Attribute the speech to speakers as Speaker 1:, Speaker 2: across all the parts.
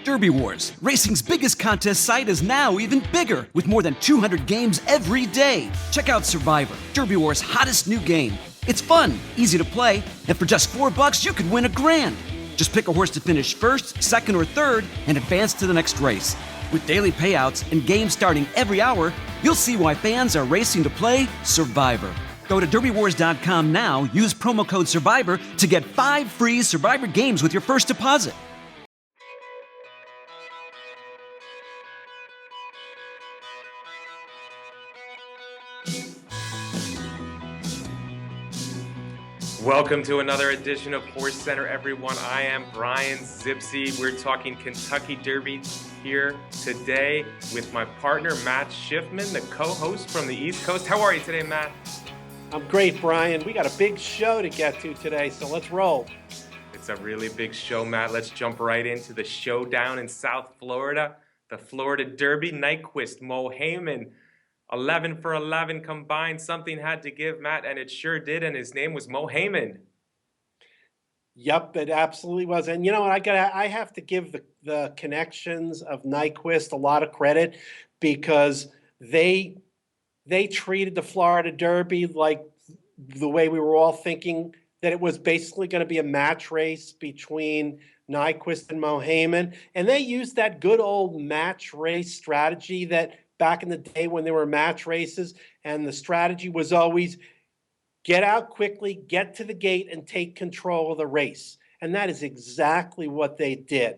Speaker 1: Derby Wars, racing's biggest contest site, is now even bigger with more than 200 games every day. Check out Survivor, Derby Wars' hottest new game. It's fun, easy to play, and for just $4 you could win $1,000. Just pick a horse to finish first, second, or third and advance to the next race. With daily payouts and games starting every hour, you'll see why fans are racing to play Survivor. Go to DerbyWars.com now, use promo code Survivor to get 5 free Survivor games with your first deposit.
Speaker 2: Welcome to another edition of HorseCenter, everyone. I am Brian Zipsy. We're talking Kentucky Derby here today with my partner, Matt Schiffman, the co-host from the East Coast. How are you today, Matt?
Speaker 3: I'm great, Brian. We got a big show to get to today, so let's roll.
Speaker 2: It's a really big show, Matt. Let's jump right into the showdown in South Florida, the Florida Derby. Nyquist, Mo Heyman, 11 for 11 combined. Something had to give, Matt, and it sure did, and his name was Mo Heyman.
Speaker 3: Yep, it absolutely was. And you know what? I have to give the connections of Nyquist a lot of credit because they treated the Florida Derby like the way we were all thinking, that it was basically going to be a match race between Nyquist and Mo Heyman. And they used that good old match race strategy that back in the day when there were match races, and the strategy was always get out quickly, get to the gate, and take control of the race. And that is exactly what they did.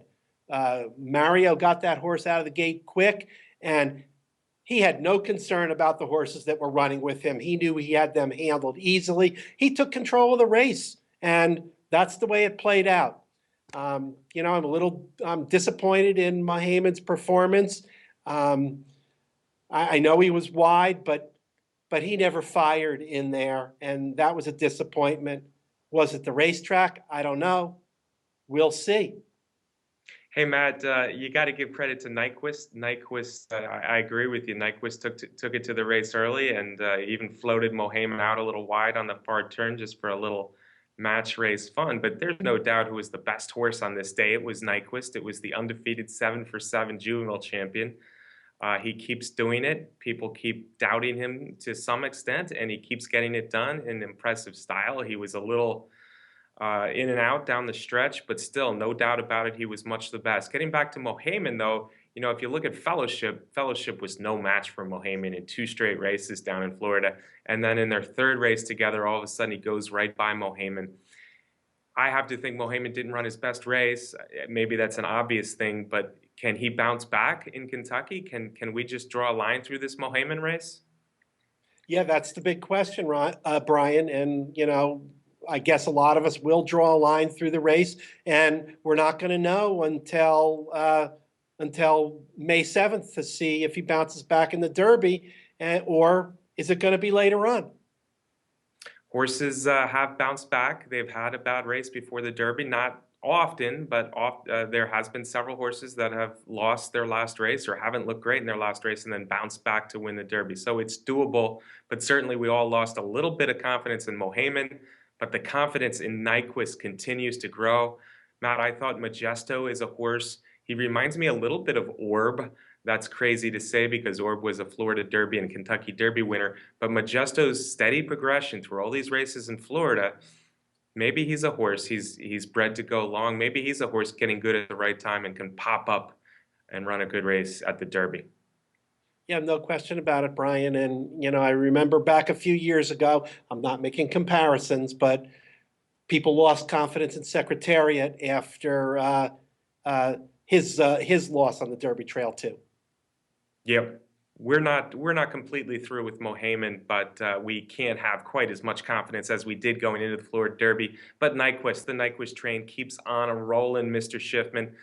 Speaker 3: Mario got that horse out of the gate quick, and he had no concern about the horses that were running with him. He knew he had them handled easily. He took control of the race, and that's the way it played out. I'm a little disappointed in Mo Heyman's performance. I know he was wide, but he never fired in there, and that was a disappointment. Was it the racetrack? I don't know. We'll see.
Speaker 2: Hey, Matt, you got to give credit to Nyquist. Nyquist, I agree with you. Nyquist took it to the race early and even floated Mo Heyman out a little wide on the far turn just for a little match race fun. But there's no doubt who was the best horse on this day. It was Nyquist. It was the undefeated 7 for 7 juvenile champion. He keeps doing it. People keep doubting him to some extent, and he keeps getting it done in impressive style. He was a little in and out down the stretch, but still, no doubt about it, he was much the best. Getting back to Mo Heyman, though, if you look at Fellowship was no match for Mo Heyman in 2 straight races down in Florida. And then in their 3rd race together, all of a sudden he goes right by Mo Heyman. I have to think Mo Heyman didn't run his best race. Maybe that's an obvious thing, but can he bounce back in Kentucky? Can we just draw a line through this Mo Heyman race?
Speaker 3: Yeah, that's the big question, Brian. And, I guess a lot of us will draw a line through the race, and we're not going to know until May 7th to see if he bounces back in the Derby, or is it going to be later on?
Speaker 2: Horses have bounced back. They've had a bad race before the Derby, not often, but there has been several horses that have lost their last race or haven't looked great in their last race and then bounced back to win the Derby. So it's doable, but certainly we all lost a little bit of confidence in Mo Heyman, but the confidence in Nyquist continues to grow. Matt, I thought Majesto is a horse. He reminds me a little bit of Orb. That's crazy to say because Orb was a Florida Derby and Kentucky Derby winner, but Majesto's steady progression through all these races in Florida, maybe he's a horse. He's bred to go long. Maybe he's a horse getting good at the right time and can pop up and run a good race at the Derby.
Speaker 3: Yeah, no question about it, Brian. And, I remember back a few years ago, I'm not making comparisons, but people lost confidence in Secretariat after his loss on the Derby Trail too.
Speaker 2: Yep. We're not completely through with Mo Heyman, but we can't have quite as much confidence as we did going into the Florida Derby. But the Nyquist train keeps on a rolling, Mr. Schiffman.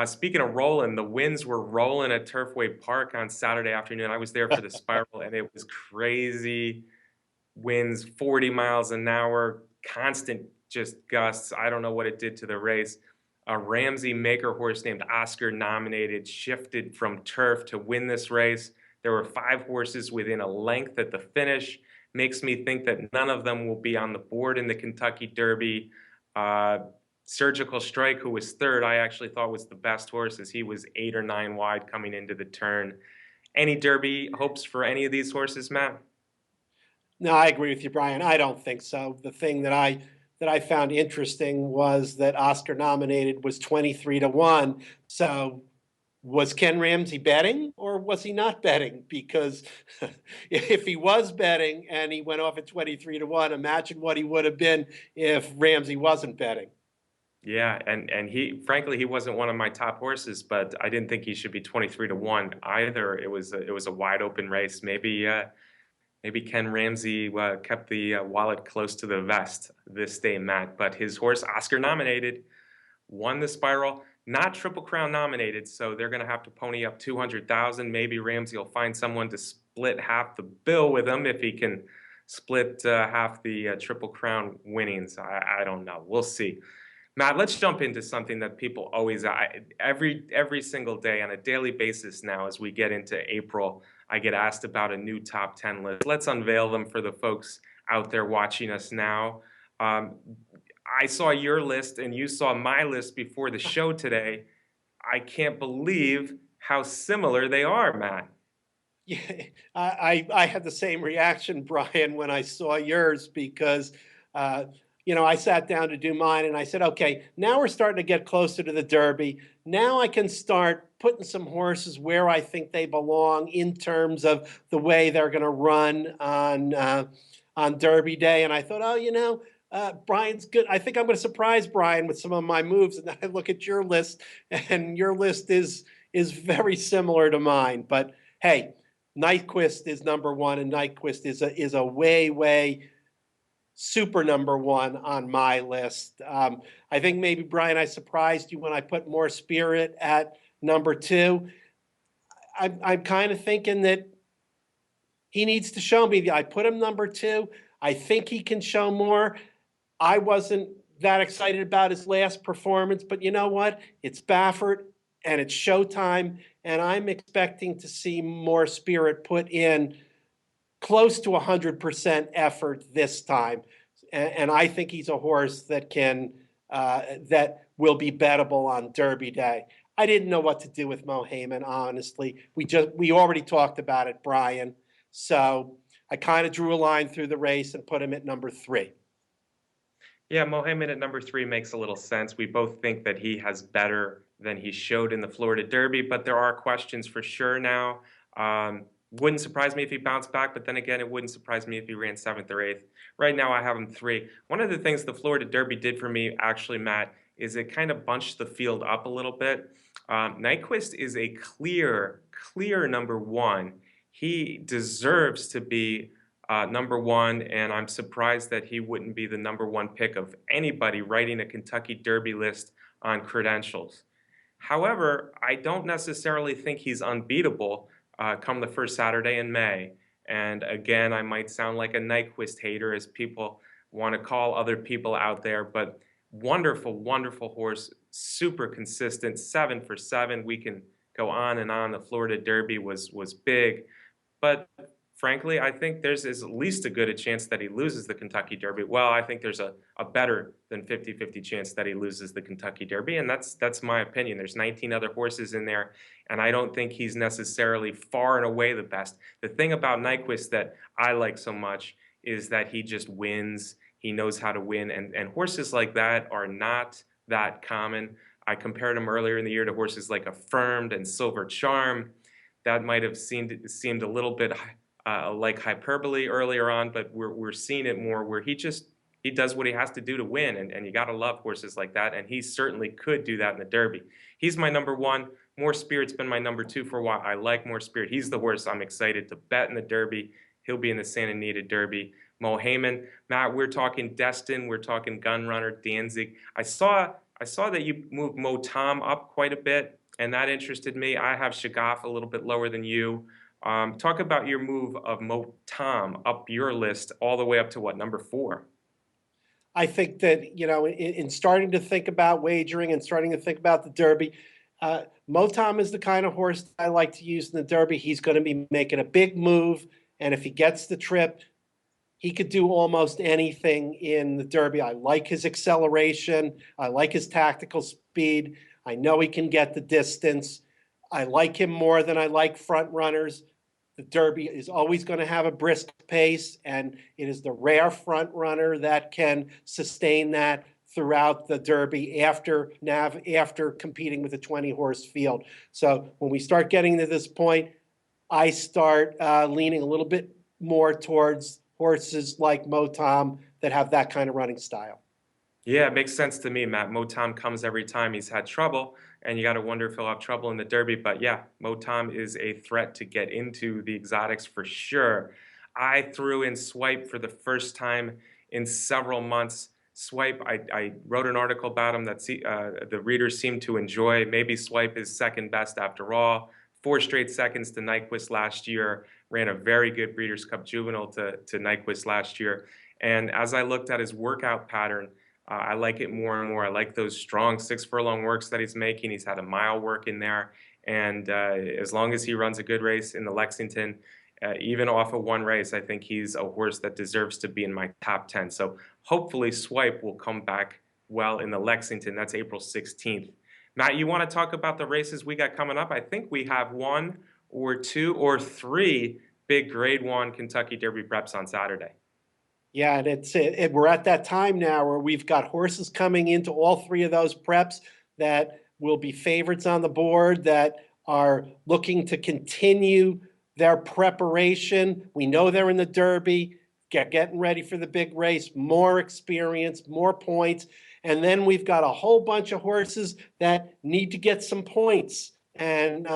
Speaker 2: Speaking of rolling, the winds were rolling at Turfway Park on Saturday afternoon. I was there for the Spiral, and it was crazy winds, 40 miles an hour, constant just gusts. I don't know what it did to the race. A Ramsey Maker horse named Oscar Nominated shifted from turf to win this race. There were 5 horses within a length at the finish. Makes me think that none of them will be on the board in the Kentucky Derby. Surgical Strike, who was third, I actually thought was the best horse, as he was 8 or 9 wide coming into the turn. Any Derby hopes for any of these horses, Matt?
Speaker 3: No, I agree with you, Brian. I don't think so. The thing that I found interesting was that Oscar nominated was 23-1. So was Ken Ramsey betting or was he not betting? Because if he was betting and he went off at 23-1, imagine what he would have been if Ramsey wasn't betting.
Speaker 2: Yeah, and he, frankly, he wasn't one of my top horses, but I didn't think he should be 23-1 either. It was a wide open race. Maybe Ken Ramsey kept the wallet close to the vest this day, Matt. But his horse, Oscar nominated, won the Spiral. Not Triple Crown nominated, so they're going to have to pony up 200,000. Maybe Ramsey will find someone to split half the bill with him if he can split half the Triple Crown winnings. I don't know. We'll see. Matt, let's jump into something that people always, every single day on a daily basis now as we get into April, I get asked about a new top 10 list. Let's unveil them for the folks out there watching us now. I saw your list and you saw my list before the show today. I can't believe how similar they are, Matt.
Speaker 3: Yeah, I had the same reaction, Brian, when I saw yours because I sat down to do mine and I said, okay, now we're starting to get closer to the Derby. Now I can start putting some horses where I think they belong in terms of the way they're going to run on Derby Day. And I thought, Brian's good. I think I'm going to surprise Brian with some of my moves. And then I look at your list, and your list is very similar to mine. But hey, Nyquist is number one, and Nyquist is a way super number one on my list. I think maybe, Brian, I surprised you when I put More Spirit at number two. I'm kind of thinking that he needs to show me. I put him number two. I think he can show more. I wasn't that excited about his last performance, but you know what? It's Baffert and it's showtime, and I'm expecting to see More Spirit put in close to 100% effort this time. And I think he's a horse that that will be bettable on Derby Day. I didn't know what to do with Mohaymen, honestly. We already talked about it, Brian. So I kind of drew a line through the race and put him at number three.
Speaker 2: Yeah, Mohaymen at number 3 makes a little sense. We both think that he has better than he showed in the Florida Derby, but there are questions for sure now. Wouldn't surprise me if he bounced back, but then again, it wouldn't surprise me if he ran 7th or 8th. Right now, I have him 3. One of the things the Florida Derby did for me, actually, Matt, is it kind of bunched the field up a little bit. Nyquist is a clear number 1. He deserves to be number 1, and I'm surprised that he wouldn't be the number 1 pick of anybody writing a Kentucky Derby list on credentials. However, I don't necessarily think he's unbeatable come the first Saturday in May. And again, I might sound like a Nyquist hater, as people want to call other people out there, but wonderful horse, super consistent, 7 for 7. We can go on and on. The Florida Derby was big, but frankly, I think there's at least a good a chance that he loses the Kentucky Derby. Well, I think there's a better than 50-50 chance that he loses the Kentucky Derby, and that's my opinion. There's 19 other horses in there, and I don't think he's necessarily far and away the best. The thing about Nyquist that I like so much is that he just wins. He knows how to win, and horses like that are not that common. I compared him earlier in the year to horses like Affirmed and Silver Charm. That might have seemed a little bit like hyperbole earlier on, but we're seeing it more where he does what he has to do to win, and you got to love horses like that, and he certainly could do that in the Derby. He's my number 1. More Spirit's been my number 2 for a while. I like More Spirit. He's the horse I'm excited to bet in the Derby. He'll be in the Santa Anita Derby. Mohaymen, Matt, we're talking Destin, we're talking Gunrunner, Danzig. I saw that you moved Mo Tom up quite a bit, and that interested me. I have Shagaf a little bit lower than you. Talk about your move of Mo Tom up your list all the way up to what, number 4?
Speaker 3: I think that, in starting to think about wagering and starting to think about the Derby, Mo Tom is the kind of horse that I like to use in the Derby. He's going to be making a big move, and if he gets the trip, he could do almost anything in the Derby. I like his acceleration. I like his tactical speed. I know he can get the distance. I like him more than I like front runners. The Derby is always going to have a brisk pace, and it is the rare front runner that can sustain that throughout the Derby after competing with a 20-horse field. So when we start getting to this point, I start leaning a little bit more towards horses like Motom that have that kind of running style.
Speaker 2: Yeah, it makes sense to me, Matt. Motom comes every time he's had trouble, and you got to wonder if he'll have trouble in the Derby. But yeah, Motom is a threat to get into the exotics for sure. I threw in Swipe for the first time in several months. Swipe, I wrote an article about him that the readers seem to enjoy. Maybe Swipe is second best after all. 4 straight seconds to Nyquist last year. Ran a very good Breeders' Cup Juvenile to Nyquist last year. And as I looked at his workout pattern, I like it more and more. I like those strong 6 furlong works that he's making. He's had a mile work in there. And as long as he runs a good race in the Lexington, even off of one race, I think he's a horse that deserves to be in my top 10. So hopefully Swipe will come back well in the Lexington. That's April 16th. Matt, you want to talk about the races we got coming up? I think we have 1 or 2 or 3 big Grade 1 Kentucky Derby preps on Saturday.
Speaker 3: Yeah, and we're at that time now where we've got horses coming into all 3 of those preps that will be favorites on the board, that are looking to continue their preparation. We know they're in the Derby, getting ready for the big race, more experience, more points. And then we've got a whole bunch of horses that need to get some points. And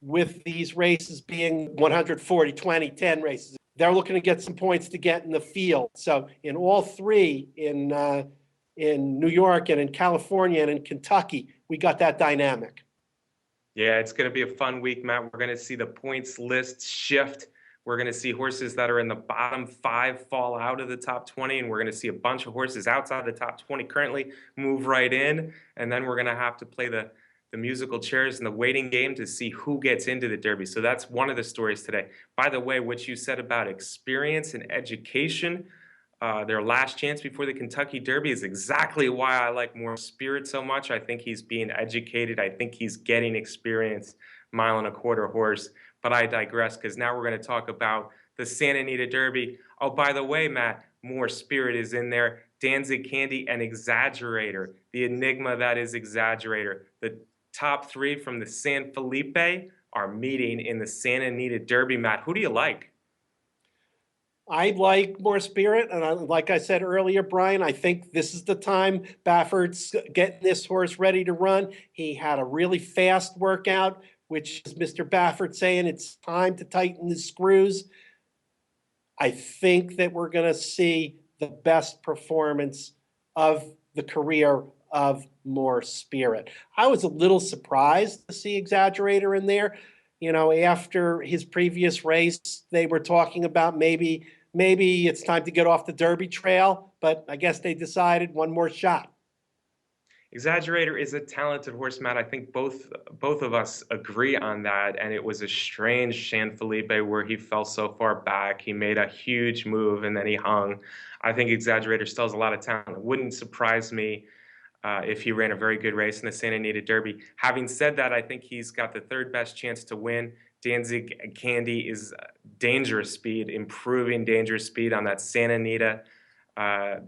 Speaker 3: with these races being 140, 20, 10 races, they're looking to get some points to get in the field. So in all 3, in New York and in California and in Kentucky, we got that dynamic.
Speaker 2: Yeah, it's going to be a fun week, Matt. We're going to see the points list shift. We're going to see horses that are in the bottom 5 fall out of the top 20, and we're going to see a bunch of horses outside the top 20 currently move right in. And then we're going to have to play the musical chairs and the waiting game to see who gets into the Derby. So that's one of the stories today. By the way, what you said about experience and education, their last chance before the Kentucky Derby, is exactly why I like More Spirit so much. I think he's being educated. I think he's getting experience, 1.25 mile horse. But I digress, because now we're going to talk about the Santa Anita Derby. Oh, by the way, Matt, More Spirit is in there. Danzig Candy and Exaggerator, the enigma that is Exaggerator. The top 3 from the San Felipe are meeting in the Santa Anita Derby. Matt, who do you like?
Speaker 3: I like More Spirit, and like I said earlier, Brian, I think this is the time Baffert's getting this horse ready to run. He had a really fast workout, which is Mr. Baffert saying it's time to tighten the screws. I think that we're going to see the best performance of the career of More Spirit. I was a little surprised to see Exaggerator in there. You know, after his previous race, they were talking about maybe it's time to get off the Derby trail, but I guess they decided one more shot.
Speaker 2: Exaggerator is a talented horse, Matt. I think both of us agree on that. And it was a strange San Felipe where he fell so far back. He made a huge move and then he hung. I think Exaggerator still has a lot of talent. It wouldn't surprise me if he ran a very good race in the Santa Anita Derby. Having said that, I think he's got the 3rd best chance to win. Danzig Candy is dangerous speed, improving dangerous speed on that Santa Anita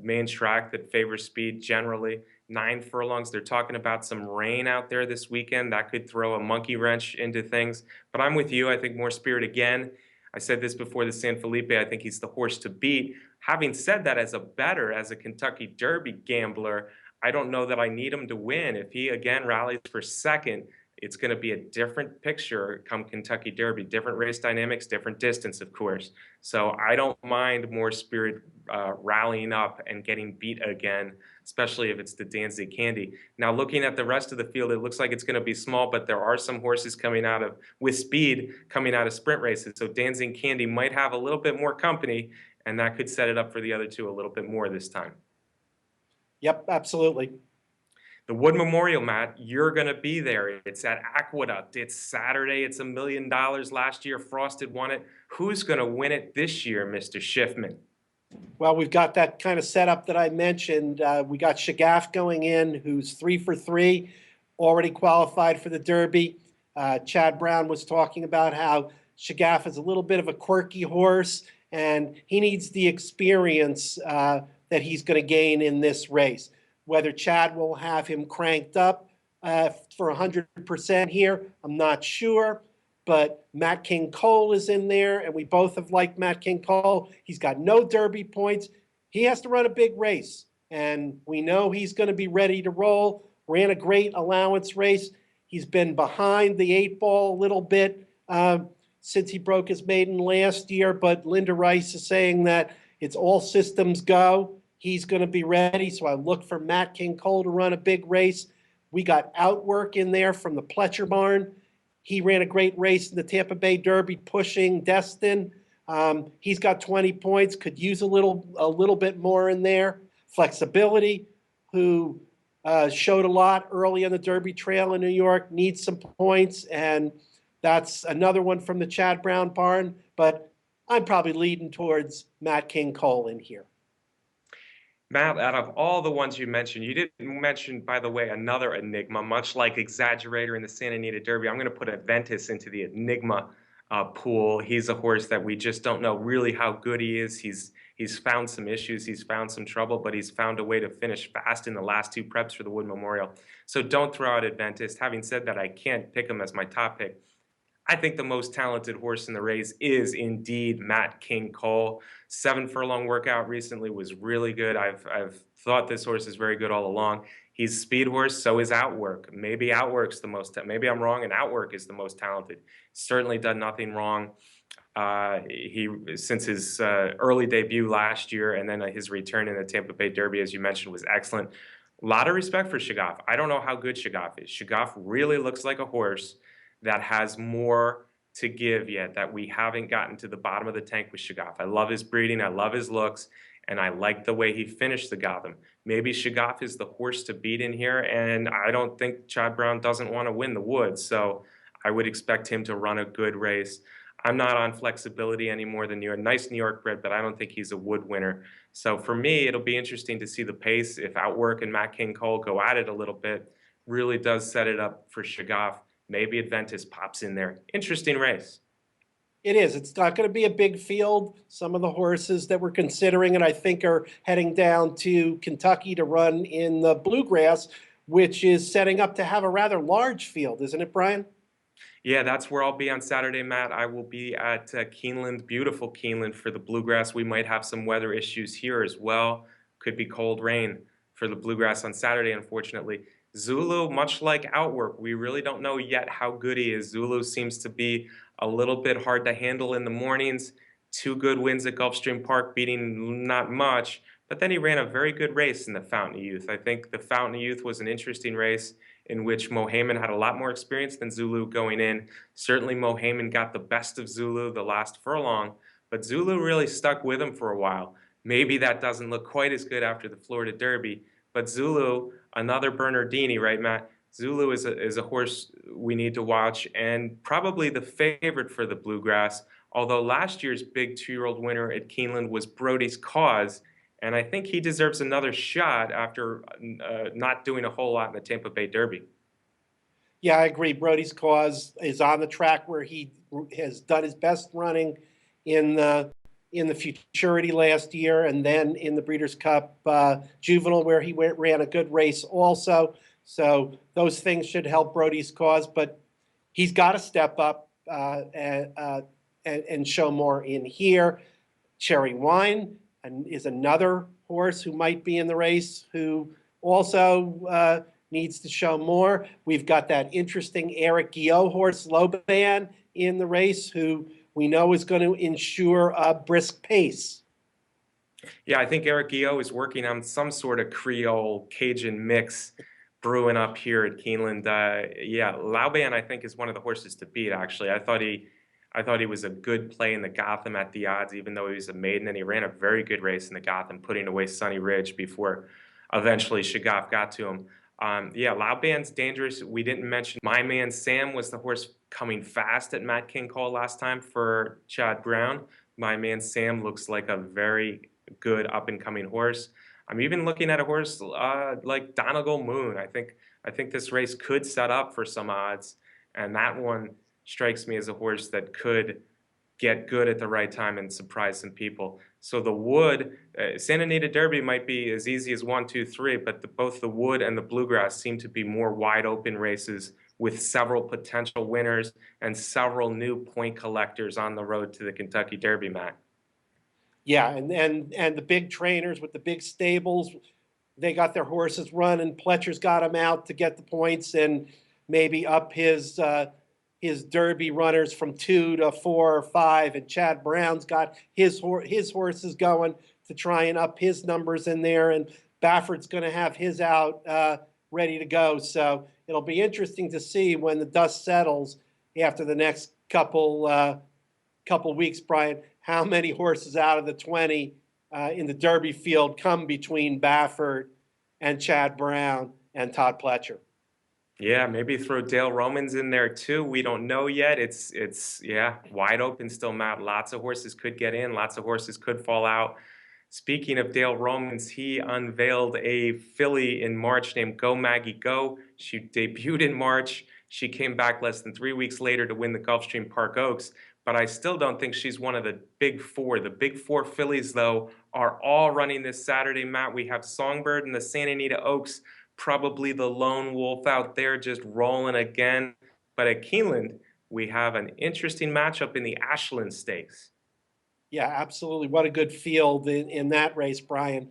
Speaker 2: main track that favors speed generally. 9 furlongs. They're talking about some rain out there this weekend. That could throw a monkey wrench into things. But I'm with you. I think More Spirit again. I said this before the San Felipe. I think he's the horse to beat. Having said that, as a Kentucky Derby gambler, I don't know that I need him to win. If he again rallies for second, it's going to be a different picture come Kentucky Derby. Different race dynamics, different distance, of course. So I don't mind More Spirit rallying up and getting beat again, especially if it's the Danzig Candy. Now, looking at the rest of the field, it looks like it's going to be small, but there are some horses with speed coming out of sprint races. So Danzig Candy might have a little bit more company, and that could set it up for the other 2 a little bit more this time.
Speaker 3: Yep, absolutely.
Speaker 2: The Wood Memorial, Matt, you're going to be there. It's at Aqueduct. It's Saturday. It's $1 million. Last year, Frosted won it. Who's going to win it this year, Mr. Schiffman?
Speaker 3: Well, we've got that kind of setup that I mentioned. We got Shagaf going in, who's 3 for 3, already qualified for the Derby. Chad Brown was talking about how Shagaf is a little bit of a quirky horse, and he needs the experience that he's going to gain in this race. Whether Chad will have him cranked up for 100% here, I'm not sure. But Matt King Cole is in there, and we both have liked Matt King Cole. He's got no Derby points. He has to run a big race, and we know he's going to be ready to roll. Ran a great allowance race. He's been behind the 8 ball a little bit since he broke his maiden last year, but Linda Rice is saying that it's all systems go. He's going to be ready, so I look for Matt King Cole to run a big race. We got Outwork in there from the Pletcher barn. He ran a great race in the Tampa Bay Derby, pushing Destin. He's got 20 points. Could use a little bit more in there. Flexibility, who showed a lot early on the Derby Trail in New York, needs some points, and that's another one from the Chad Brown barn. But I'm probably leading towards Matt King Cole in here.
Speaker 2: Matt, out of all the ones you mentioned, you didn't mention, by the way, another enigma, much like Exaggerator in the Santa Anita Derby. I'm going to put Aventus into the enigma pool. He's a horse that we just don't know really how good he is. He's found some issues, he's found some trouble, but he's found a way to finish fast in the last 2 preps for the Wood Memorial. So don't throw out Aventus. Having said that, I can't pick him as my top pick. I think the most talented horse in the race is indeed Matt King Cole. 7 furlong workout recently was really good. I've thought this horse is very good all along. He's speed horse, so is Outwork. Maybe Outwork's the most, maybe I'm wrong, and Outwork is the most talented. Certainly done nothing wrong. Since his early debut last year, and then his return in the Tampa Bay Derby, as you mentioned, was excellent. A lot of respect for Shagaf. I don't know how good Shagaf is. Shagaf really looks like a horse that has more to give yet, that we haven't gotten to the bottom of the tank with Shagaf. I love his breeding, I love his looks, and I like the way he finished the Gotham. Maybe Shagaf is the horse to beat in here, and I don't think Chad Brown doesn't want to win the Woods, so I would expect him to run a good race. I'm not on Flexibility any more than you. A nice New York bred, but I don't think he's a Wood winner. So for me, it'll be interesting to see the pace. If Outwork and Matt King Cole go at it a little bit, really does set it up for Shagaf. Maybe Aventus pops in there. Interesting race.
Speaker 3: It is. It's not going to be a big field. Some of the horses that we're considering, and I think are heading down to Kentucky to run in the Bluegrass, which is setting up to have a rather large field, isn't it, Brian?
Speaker 2: Yeah, that's where I'll be on Saturday, Matt. I will be at Keeneland, beautiful Keeneland for the Bluegrass. We might have some weather issues here as well. Could be cold rain for the Bluegrass on Saturday, unfortunately. Zulu, much like Outwork, we really don't know yet how good he is. Zulu seems to be a little bit hard to handle in the mornings. 2 good wins at Gulfstream Park, beating not much. But then he ran a very good race in the Fountain of Youth. I think the Fountain of Youth was an interesting race in which Mo Heyman had a lot more experience than Zulu going in. Certainly Mo Heyman got the best of Zulu the last furlong, but Zulu really stuck with him for a while. Maybe that doesn't look quite as good after the Florida Derby, but Zulu, another Bernardini, right, Matt? Zulu is a horse we need to watch, and probably the favorite for the Bluegrass, although last year's big 2-year-old winner at Keeneland was Brody's Cause, and I think he deserves another shot after not doing a whole lot in the Tampa Bay Derby.
Speaker 3: Yeah, I agree. Brody's Cause is on the track where he has done his best running in the Futurity last year, and then in the Breeders' Cup Juvenile, where he ran a good race also. So those things should help Brody's Cause, but he's got to step up and show more in here. Cherry Wine is another horse who might be in the race, who also needs to show more. We've got that interesting Eric Guillot horse, Loban, in the race, who we know is going to ensure a brisk pace.
Speaker 2: Yeah, I think Eric Guillot is working on some sort of Creole Cajun mix brewing up here at Keeneland. Yeah, Lauban, I think, is one of the horses to beat, actually. I thought he was a good play in the Gotham at the odds, even though he was a maiden, and he ran a very good race in the Gotham, putting away Sunny Ridge before eventually Shagaf got to him. Yeah, Lauban's dangerous. We didn't mention My Man Sam was the horse coming fast at Matt King Cole last time for Chad Brown. My Man Sam looks like a very good up-and-coming horse. I'm even looking at a horse like Donegal Moon. I think this race could set up for some odds, and that one strikes me as a horse that could get good at the right time and surprise some people. So the Wood, Santa Anita Derby might be as easy as 1, 2, 3, but both the Wood and the Bluegrass seem to be more wide open races with several potential winners and several new point collectors on the road to the Kentucky Derby, Matt.
Speaker 3: Yeah, and the big trainers with the big stables, they got their horses running. Pletcher's got them out to get the points and maybe up his Derby runners from 2 to 4 or 5. And Chad Brown's got his horses going to try and up his numbers in there. And Baffert's going to have his out ready to go. So it'll be interesting to see when the dust settles after the next couple weeks, Brian, how many horses out of the 20 in the Derby field come between Baffert and Chad Brown and Todd Pletcher.
Speaker 2: Yeah, maybe throw Dale Romans in there too. We don't know yet. It's wide open still, Matt. Lots of horses could get in. Lots of horses could fall out. Speaking of Dale Romans, he unveiled a filly in March named Go Maggie Go. She debuted in March. She came back less than 3 weeks later to win the Gulfstream Park Oaks. But I still don't think she's one of the big four. The big four fillies, though, are all running this Saturday, Matt. We have Songbird and the Santa Anita Oaks, probably the lone wolf out there just rolling again. But at Keeneland, we have an interesting matchup in the Ashland Stakes.
Speaker 3: Yeah, absolutely. What a good field in that race, Brian.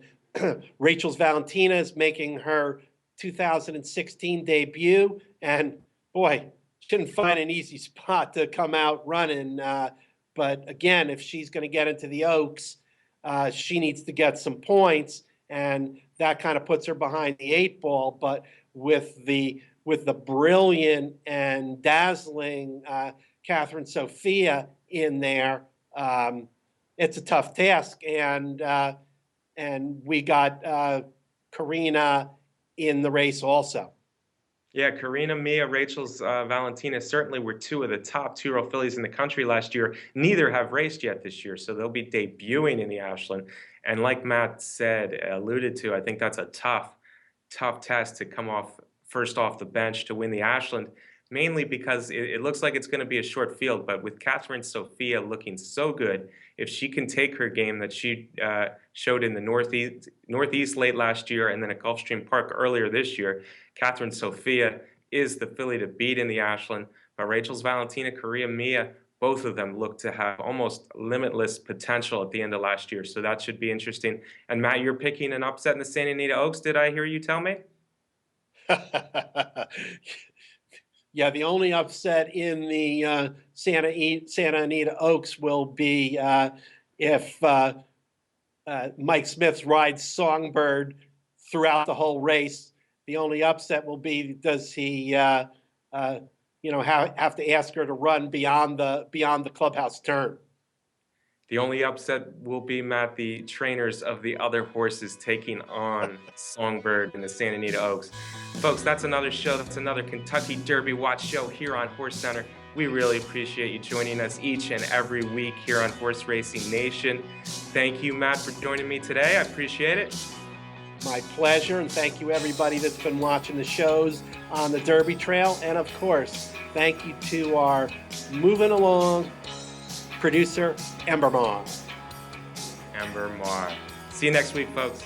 Speaker 3: Rachel's Valentina is making her 2016 debut. And boy, shouldn't find an easy spot to come out running. But again, if she's going to get into the Oaks, she needs to get some points. And that kind of puts her behind the 8 ball. But with the brilliant and dazzling Catherine Sophia in there, it's a tough task. And we got Karina in the race also.
Speaker 2: Yeah, Karina, Mia, Rachel's Valentina certainly were 2 of the top 2-year-old fillies in the country last year. Neither have raced yet this year, so they'll be debuting in the Ashland. And like Matt said, alluded to, I think that's a tough test to come first off the bench to win the Ashland, mainly because it looks like it's going to be a short field. But with Catherine Sophia looking so good, if she can take her game that she showed in the Northeast late last year and then at Gulfstream Park earlier this year, Catherine Sophia is the filly to beat in the Ashland. But Rachel's Valentina, Korea Mia, both of them look to have almost limitless potential at the end of last year. So that should be interesting. And Matt, you're picking an upset in the Santa Anita Oaks, did I hear you tell me?
Speaker 3: Yeah, the only upset in the Santa Anita Oaks will be if Mike Smith rides Songbird throughout the whole race. The only upset will be, does he have to ask her to run beyond the clubhouse turn?
Speaker 2: The only upset will be, Matt, the trainers of the other horses taking on Songbird in the Santa Anita Oaks. Folks, that's another show. That's another Kentucky Derby Watch show here on HorseCenter. We really appreciate you joining us each and every week here on Horse Racing Nation. Thank you, Matt, for joining me today. I appreciate it.
Speaker 3: My pleasure, and thank you everybody that's been watching the shows on the Derby Trail. And of course, thank you to our moving along producer, Ember Mar.
Speaker 2: See you next week, folks.